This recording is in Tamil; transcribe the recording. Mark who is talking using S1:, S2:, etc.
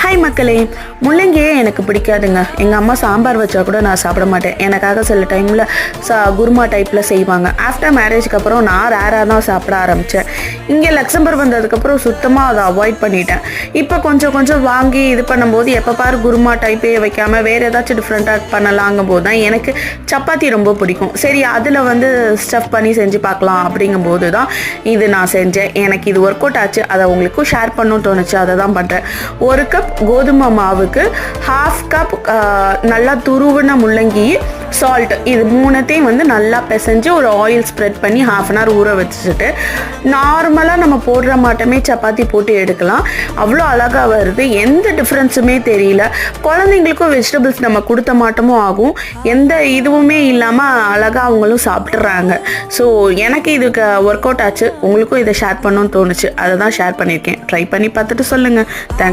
S1: ஹாய் மக்களே, முள்ளங்கியே எனக்கு பிடிக்காதுங்க. எங்கள் அம்மா சாம்பார் வச்சா கூட நான் சாப்பிட மாட்டேன். எனக்காக சில டைமில் குருமா டைப்பில் செய்வாங்க. ஆஃப்டர் மேரேஜ்க்கு அப்புறம் நான் ரேராக தான் சாப்பிட ஆரம்பித்தேன். இங்கே லக்சம்பர்க் வந்ததுக்கப்புறம் சுத்தமாக அதை அவாய்ட் பண்ணிட்டேன். இப்போ கொஞ்சம் கொஞ்சம் வாங்கி இது பண்ணும்போது எப்போ பாரு குருமா டைப்பே வைக்காமல் வேறு ஏதாச்சும் டிஃப்ரெண்ட்டாக பண்ணலாங்கும் போது தான் எனக்கு சப்பாத்தி ரொம்ப பிடிக்கும். சரி, அதில் ஸ்டஃப் பண்ணி செஞ்சு பார்க்கலாம் அப்படிங்கும்போது தான் இது நான் செஞ்சேன். எனக்கு இது ஒர்க் அவுட் ஆச்சு. அதை உங்களுக்கும் ஷேர் பண்ணணும்னு தோணுச்சு, அதை தான் பண்ணுறேன். 1 கப் கோதுமை மாவுக்கு 1/2 கப் நல்லா துருவின முள்ளங்கி, சால்ட், இது மூணுத்தையும் நல்லா பிசைஞ்சு ஒரு ஆயில் ஸ்ப்ரெட் பண்ணி 1/2 அன் ஹவர் ஊற வச்சுட்டு நார்மலாக நம்ம போடுற மாட்டமே சப்பாத்தி போட்டு எடுக்கலாம். அவ்வளோ அழகாக வருது, எந்த டிஃப்ரென்ஸுமே தெரியல. குழந்தைங்களுக்கும் வெஜிடபிள்ஸ் நம்ம கொடுத்த மாட்டமும் ஆகும், எந்த இதுவுமே இல்லாமல் அழகாக அவங்களும் சாப்பிட்றாங்க. ஸோ எனக்கு இதுக்கு ஒர்க் அவுட் ஆச்சு. உங்களுக்கும் இதை ஷேர் பண்ணணும்னு தோணுச்சு, அதை தான் ஷேர் பண்ணியிருக்கேன். ட்ரை பண்ணி பார்த்துட்டு சொல்லுங்கள். தேங்க்ஸ்.